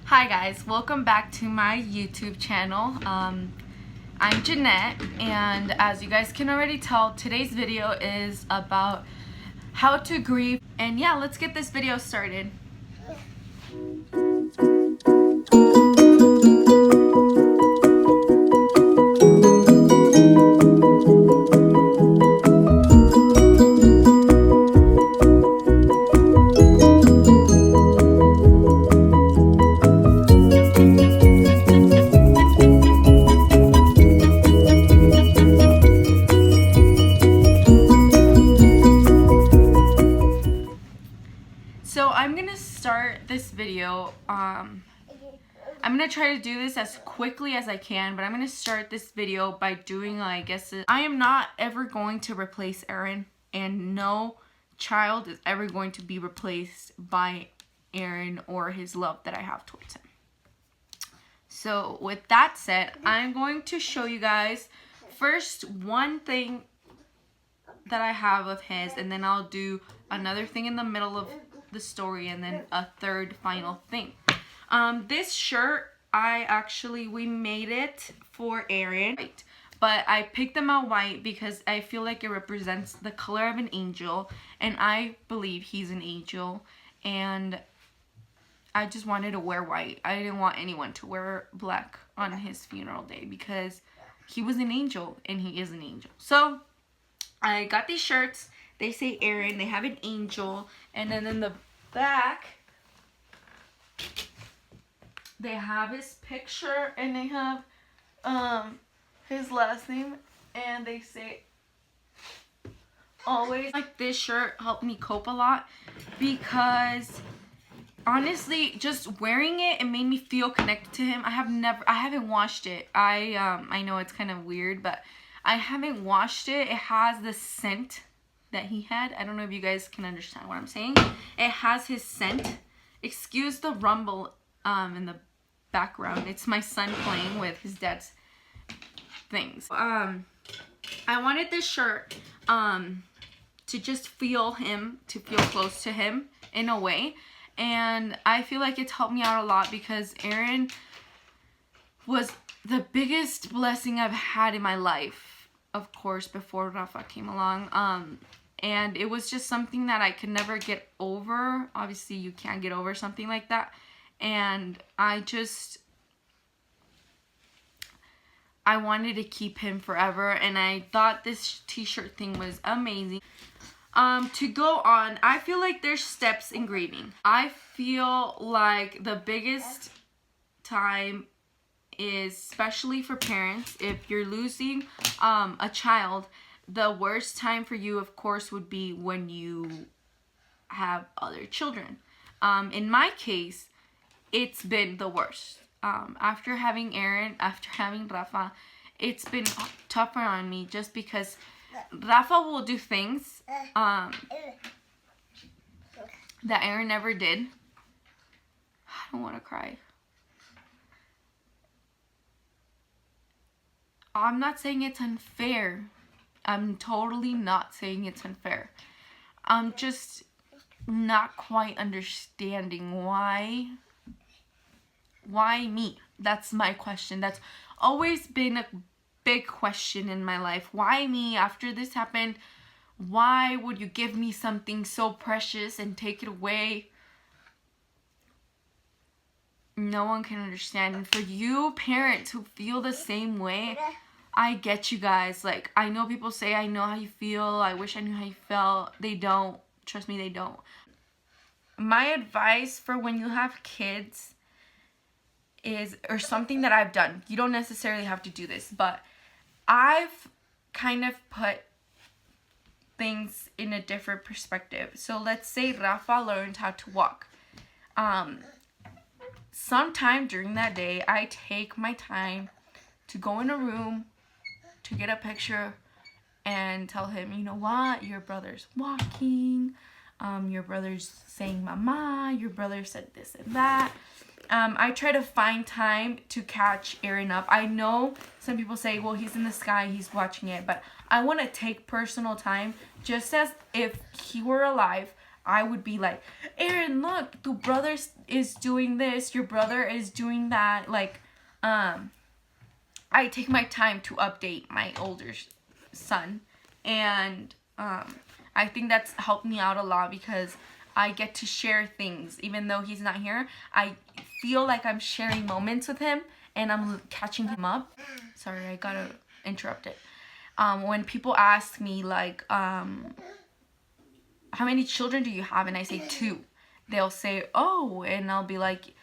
Hi guys, welcome back to my YouTube channel. I'm Jeanette, and as you guys can already tell, today's video is about how to grieve. And yeah, let's get this video started. So I'm gonna start this video. I'm gonna try to do this as quickly as I can, but I'm gonna start this video by doing, I am not ever going to replace Aaron, and no child is ever going to be replaced by Aaron or his love that I have towards him. So with that said, I'm going to show you guys first one thing that I have of his, and then I'll do another thing in the middle of the story, and then a third final thing. This shirt, we made it for Aaron, but I picked them out white because I feel like it represents the color of an angel, and I believe he's an angel, and I just wanted to wear white. I didn't want anyone to wear black on his funeral day because he was an angel, and he is an angel. So I got these shirts. They say Aaron. They have an angel. And then in the back, they have his picture. And they have his last name. And they say always. Like, this shirt helped me cope a lot. Because honestly, just wearing it, it made me feel connected to him. I haven't washed it. I know it's kind of weird, but I haven't washed it. It has the scent that he had. I don't know if you guys can understand what I'm saying. It has his scent. Excuse the rumble in the background. It's my son playing with his dad's things. I wanted this shirt to just feel him, to feel close to him in a way. And I feel like it's helped me out a lot because Aaron was the biggest blessing I've had in my life, of course, before Rafa came along. And it was just something that I could never get over. Obviously, you can't get over something like that. And I wanted to keep him forever. And I thought this t-shirt thing was amazing. To go on, I feel like there's steps in grieving. I feel like the biggest time is, especially for parents, if you're losing a child, the worst time for you, of course, would be when you have other children. In my case, it's been the worst. After having Aaron, after having Rafa, it's been tougher on me just because Rafa will do things that Aaron never did. I don't want to cry. I'm not saying it's unfair. I'm totally not saying it's unfair. I'm just not quite understanding why me? That's my question. That's always been a big question in my life. Why me? After this happened, why would you give me something so precious and take it away? No one can understand. And for you parents who feel the same way, I get you guys. Like, I know people say, I know how you feel. I wish I knew how you felt. They don't. Trust me, they don't. My advice for when you have kids is, or something that I've done. You don't necessarily have to do this, but I've kind of put things in a different perspective. So let's say Rafa learned how to walk. Sometime during that day, I take my time to go in a room, to get a picture, and tell him, you know what, your brother's walking, your brother's saying mama, your brother said this and that. I try to find time to catch Aaron up. I know some people say, well, he's in the sky, he's watching it, but I want to take personal time, just as if he were alive. I would be like, Aaron, look, your brother is doing this, your brother is doing that. Like, I take my time to update my older son, and I think that's helped me out a lot because I get to share things. Even though he's not here, I feel like I'm sharing moments with him and I'm catching him up. Sorry, I gotta interrupt it. When people ask me like, how many children do you have? And I say 2. They'll say, oh, and they'll be like,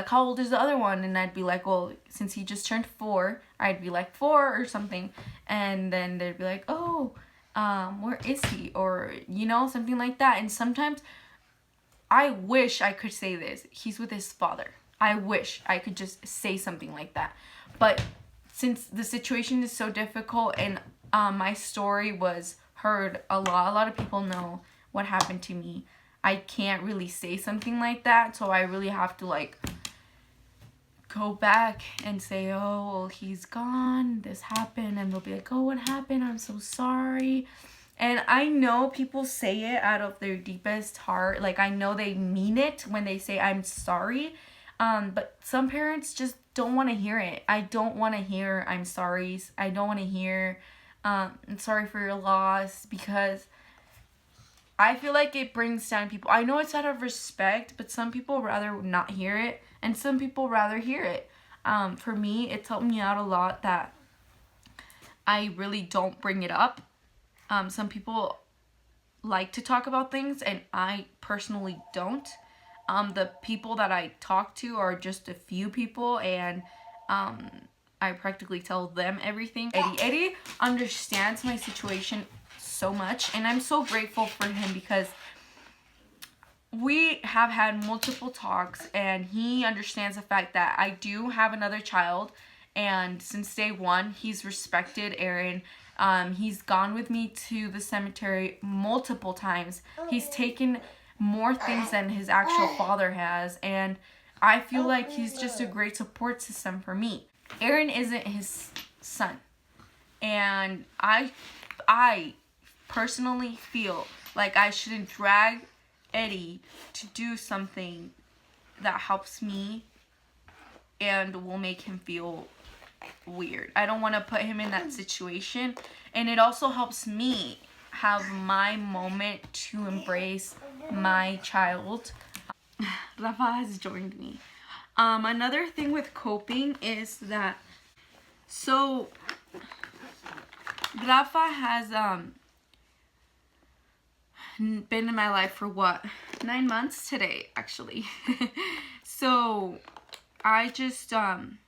how old is the other one? And I'd be like, well, since he just turned 4, I'd be like 4 or something. And then they'd be like, oh, where is he? Or, you know, something like that. And sometimes I wish I could say this. He's with his father. I wish I could just say something like that. But since the situation is so difficult and my story was heard a lot of people know what happened to me, I can't really say something like that. So I really have to like go back and say, oh, well, he's gone, this happened, and they'll be like, oh, what happened? I'm so sorry. And I know people say it out of their deepest heart. Like, I know they mean it when they say, I'm sorry. But some parents just don't want to hear it. I don't want to hear, I'm sorry. I don't want to hear, I'm sorry for your loss, because I feel like it brings down people. I know it's out of respect, but some people rather not hear it, and some people rather hear it. For me, it's helped me out a lot that I really don't bring it up. Some people like to talk about things, and I personally don't. The people that I talk to are just a few people, and I practically tell them everything. Eddie understands my situation so much, and I'm so grateful for him because we have had multiple talks, and he understands the fact that I do have another child, and since day one, he's respected Aaron. He's gone with me to the cemetery multiple times. He's taken more things than his actual father has, and I feel like he's just a great support system for me. Aaron isn't his son, and I personally feel like I shouldn't drag Eddie to do something that helps me and will make him feel weird. I don't want to put him in that situation, and it also helps me have my moment to embrace my child. Rafa has joined me. Another thing with coping is that, so Rafa has been in my life for what, 9 months today, actually. So I just am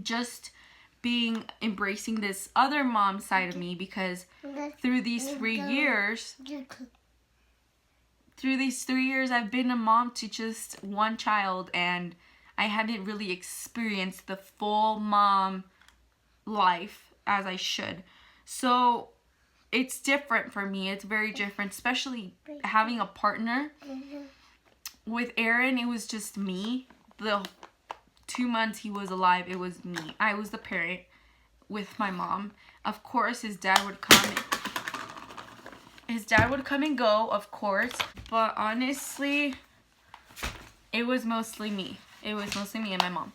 just embracing this other mom side of me, because through these 3 years I've been a mom to just one child, and I hadn't really experienced the full mom life as I should. So it's different for me. It's very different, especially having a partner. With Aaron, it was just me. The 2 months he was alive, it was me. I was the parent with my mom. Of course, his dad would come and go, of course. But honestly, it was mostly me. It was mostly me and my mom.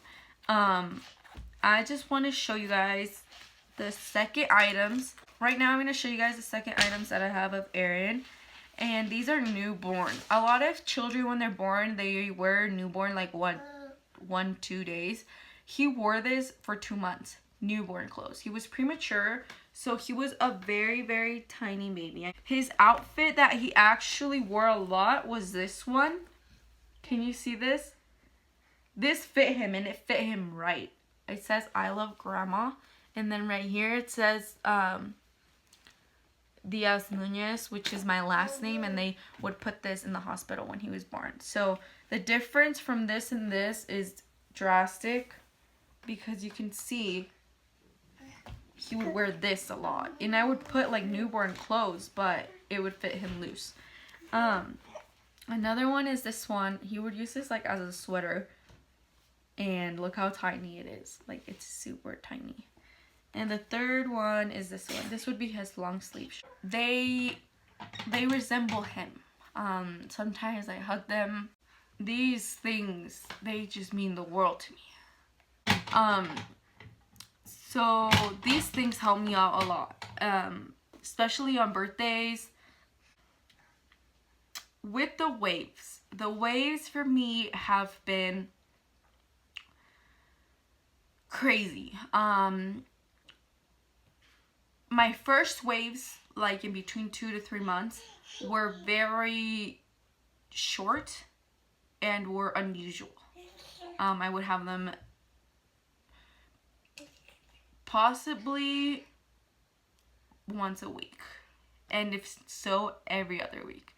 I just want to show you guys the second items. Right now, I'm going to show you guys the second items that I have of Aaron. And these are newborn. A lot of children, when they're born, they wear newborn like 1-2 days. He wore this for 2 months. Newborn clothes. He was premature, so he was a very tiny baby. His outfit that he actually wore a lot was this one. Can you see this? This fit him, and it fit him right. It says I love grandma, and then right here it says Diaz Nunez, which is my last name, and they would put this in the hospital when he was born. So the difference from this and this is drastic, because you can see he would wear this a lot, and I would put like newborn clothes, but it would fit him loose. Another one is this one. He would use this like as a sweater, and look how tiny it is. Like, it's super tiny. And the third one is this one. This would be his long sleeve. They they resemble him. Sometimes I hug them. These things, they just mean the world to me. So these things help me out a lot, especially on birthdays. With the waves for me have been crazy. My first waves, like in between 2 to 3 months, were very short and were unusual. I would have them possibly once a week, and if so, every other week.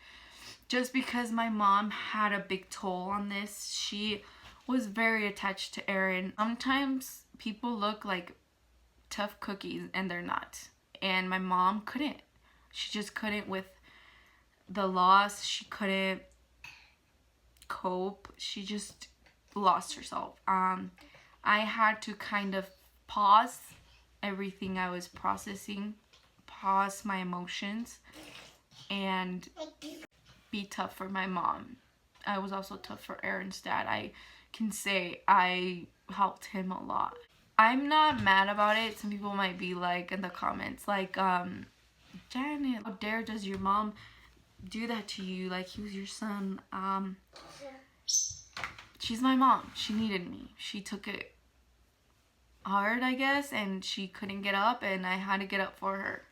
Just because my mom had a big toll on this. She was very attached to Aaron. Sometimes people look like tough cookies and they're not. And my mom couldn't. She just couldn't with the loss. She couldn't cope. She just lost herself. I had to kind of pause everything I was processing, pause my emotions, and be tough for my mom. I was also tough for Aaron's dad. I can say I helped him a lot. I'm not mad about it. Some people might be like in the comments like, Janet, how dare does your mom do that to you? Like he was your son. She's my mom. She needed me. She took it hard, I guess, and she couldn't get up, and I had to get up for her.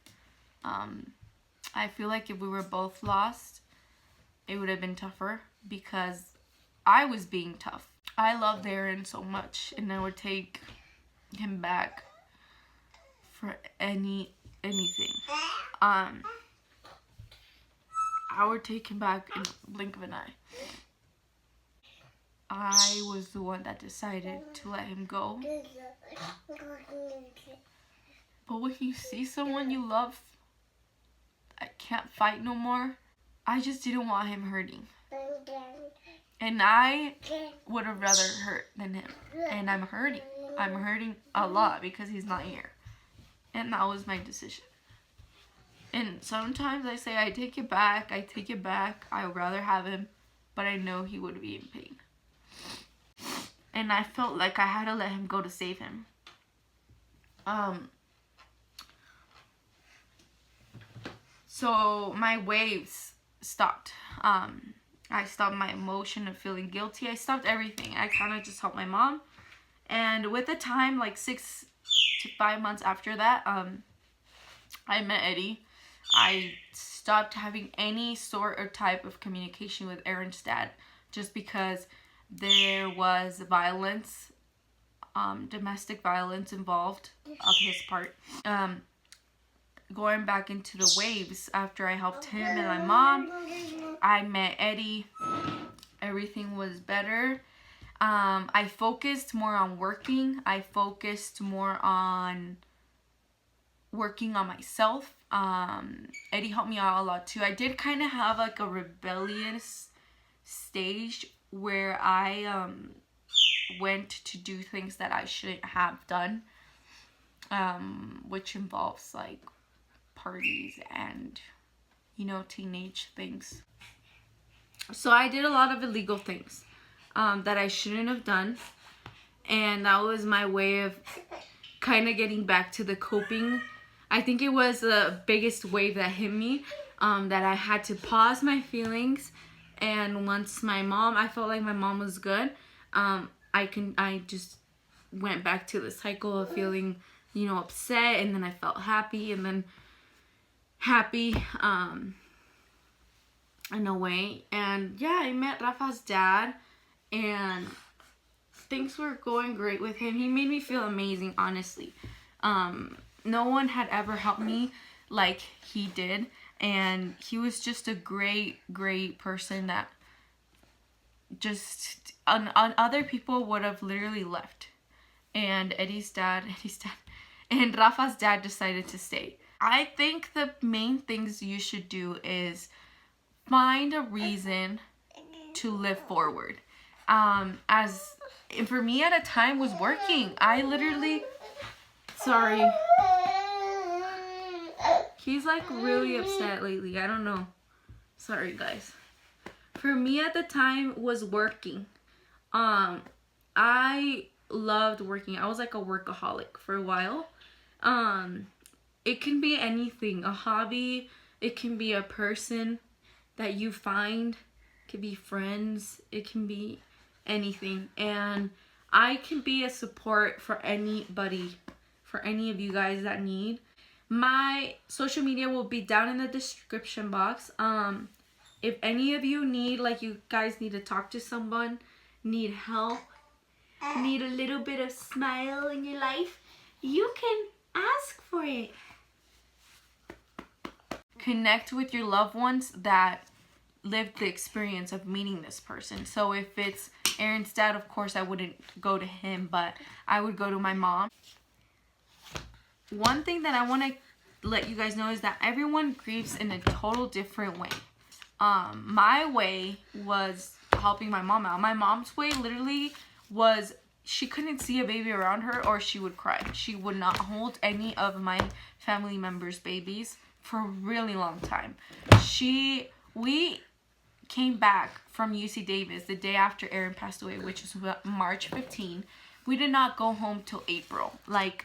I feel like if we were both lost, it would have been tougher because I was being tough. I loved Aaron so much, and I would take him back for anything. I would take him back in a blink of an eye. I was the one that decided to let him go. But when you see someone you love that can't fight no more, I just didn't want him hurting. And I would have rather hurt than him. And I'm hurting. I'm hurting a lot because he's not here. And that was my decision. And sometimes I say, I take it back. I would rather have him. But I know he would be in pain. And I felt like I had to let him go to save him. So my waves stopped. I stopped my emotion of feeling guilty. I stopped everything. I kind of just helped my mom. And with the time, like 6 to 5 months after that, I met Eddie. I stopped having any sort or type of communication with Aaron's dad just because there was violence, domestic violence involved of his part. Going back into the waves, after I helped him and my mom, I met Eddie. Everything was better. I focused more on working. I focused more on working on myself. Eddie helped me out a lot too. I did kind of have like a rebellious stage where I went to do things that I shouldn't have done, which involves like parties and, you know, teenage things. So I did a lot of illegal things that I shouldn't have done, and that was my way of kind of getting back to the coping. I think it was the biggest wave that hit me, that I had to pause my feelings. And once I felt like my mom was good, I just went back to the cycle of feeling, you know, upset, and then I felt happy, and then happy, in a way. And yeah, I met Rafa's dad, and things were going great with him. He made me feel amazing, honestly. No one had ever helped me like he did. And he was just a great, great person that just, other people would have literally left. And Eddie's dad, and Rafa's dad decided to stay. I think the main things you should do is find a reason to live forward. As for me at a time was working. I literally, sorry. He's like really upset lately. I don't know. Sorry, guys. For me at the time was working. I loved working. I was like a workaholic for a while. It can be anything, a hobby. It can be a person that you find. It can be friends. It can be anything. And I can be a support for anybody, for any of you guys that need. My social media will be down in the description box. If any of you need, like you guys need to talk to someone, need help, need a little bit of smile in your life, you can ask for it. Connect with your loved ones that lived the experience of meeting this person. So if it's Aaron's dad, of course I wouldn't go to him, but I would go to my mom. One thing that I want to let you guys know is that everyone grieves in a total different way. My way was helping my mom out. My mom's way literally was she couldn't see a baby around her or she would cry. She would not hold any of my family members' babies for a really long time. We came back from UC Davis the day after Aaron passed away, which was March 15. We did not go home till April. Like,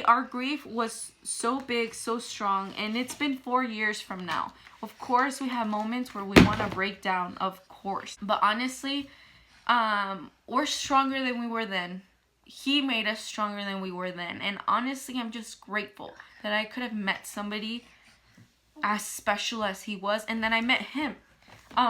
our grief was so big, so strong, and it's been 4 years from now. Of course, we have moments where we want to break down, of course. But honestly, we're stronger than we were then. He made us stronger than we were then. And honestly, I'm just grateful that I could have met somebody as special as he was, and then I met him.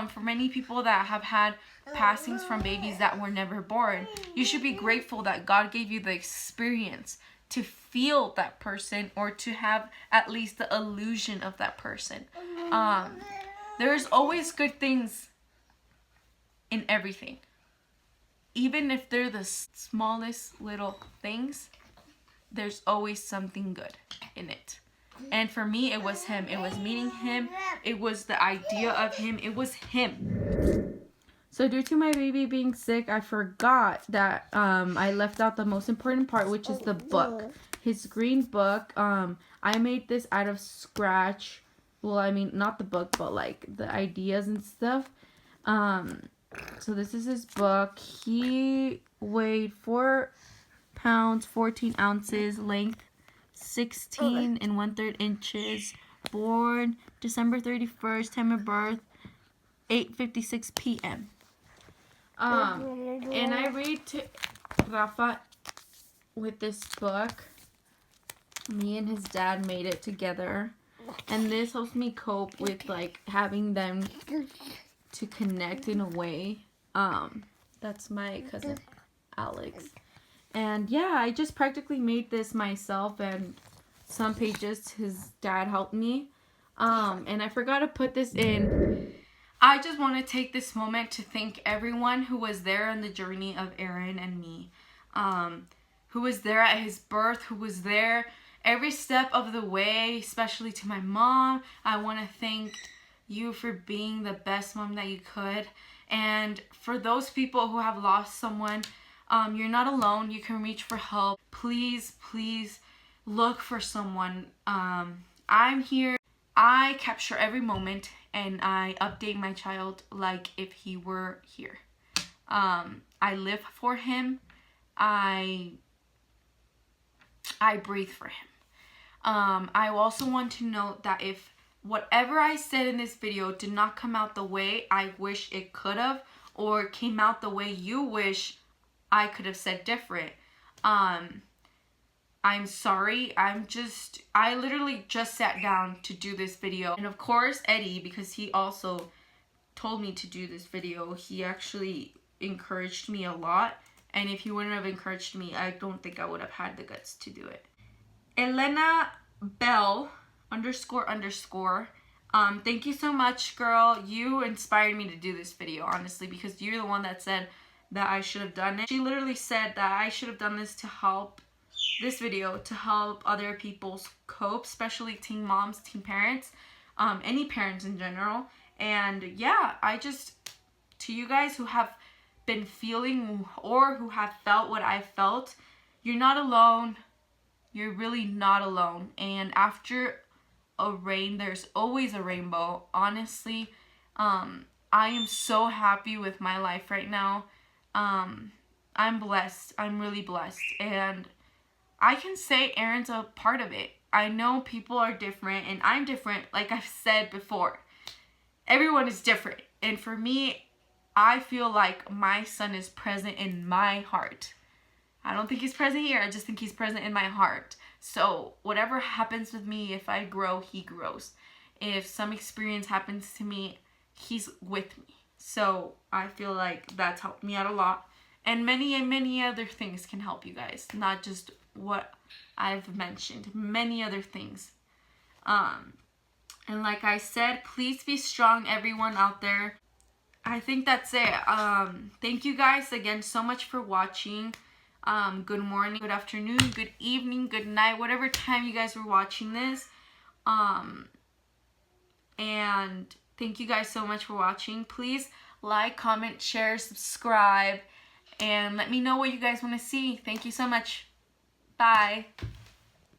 For many people that have had passings from babies that were never born, you should be grateful that God gave you the experience to feel that person or to have at least the illusion of that person. There's always good things in everything. Even if they're the smallest little things, there's always something good in it. And for me, it was him. It was meeting him. It was the idea of him. It was him. So due to my baby being sick, I forgot that I left out the most important part, which is the book. His green book. I made this out of scratch. Well, I mean, not the book, but like the ideas and stuff. So this is his book. He weighed 4 pounds, 14 ounces, length 16 and 1/3 inches, born December 31st, time of birth 8:56 p.m. And I read to Rafa with this book. Me and his dad made it together, and this helps me cope with like having them to connect in a way. That's my cousin Alex. And yeah, I just practically made this myself, and some pages his dad helped me. And I forgot to put this in. I just want to take this moment to thank everyone who was there on the journey of Aaron and me. Who was there at his birth, who was there every step of the way, especially to my mom. I want to thank you for being the best mom that you could. And for those people who have lost someone, you're not alone. You can reach for help. Please, please look for someone. I'm here. I capture every moment and I update my child like if he were here. I live for him. I breathe for him. I also want to note that if whatever I said in this video did not come out the way I wish it could have, or came out the way you wish I could have said different, I'm sorry. I literally just sat down to do this video. And of course, Eddie, because he also told me to do this video, he actually encouraged me a lot. And if he wouldn't have encouraged me, I don't think I would have had the guts to do it. Elena Bell __. Thank you so much, girl. You inspired me to do this video, honestly, because you're the one that said that I should have done it. She literally said that I should have done this to help other people cope, especially teen moms, teen parents, any parents in general. And yeah, to you guys who have been feeling or who have felt what I felt, you're not alone. You're really not alone. And after there's always a rainbow. Honestly, I am so happy with my life right now. I'm blessed. I'm really blessed. And I can say Aaron's a part of it. I know people are different, and I'm different, like I've said before. Everyone is different. And for me, I feel like my son is present in my heart. I don't think he's present here. I just think he's present in my heart. So whatever happens with me, if I grow, he grows. If some experience happens to me, he's with me. So I feel like that's helped me out a lot. And many other things can help you guys. Not just what I've mentioned. Many other things. And like I said, please be strong, everyone out there. I think that's it. Thank you guys again so much for watching. Good morning, good afternoon, good evening, good night, whatever time you guys were watching this. And thank you guys so much for watching. Please like, comment, share, subscribe, and let me know what you guys want to see. Thank you so much. Bye.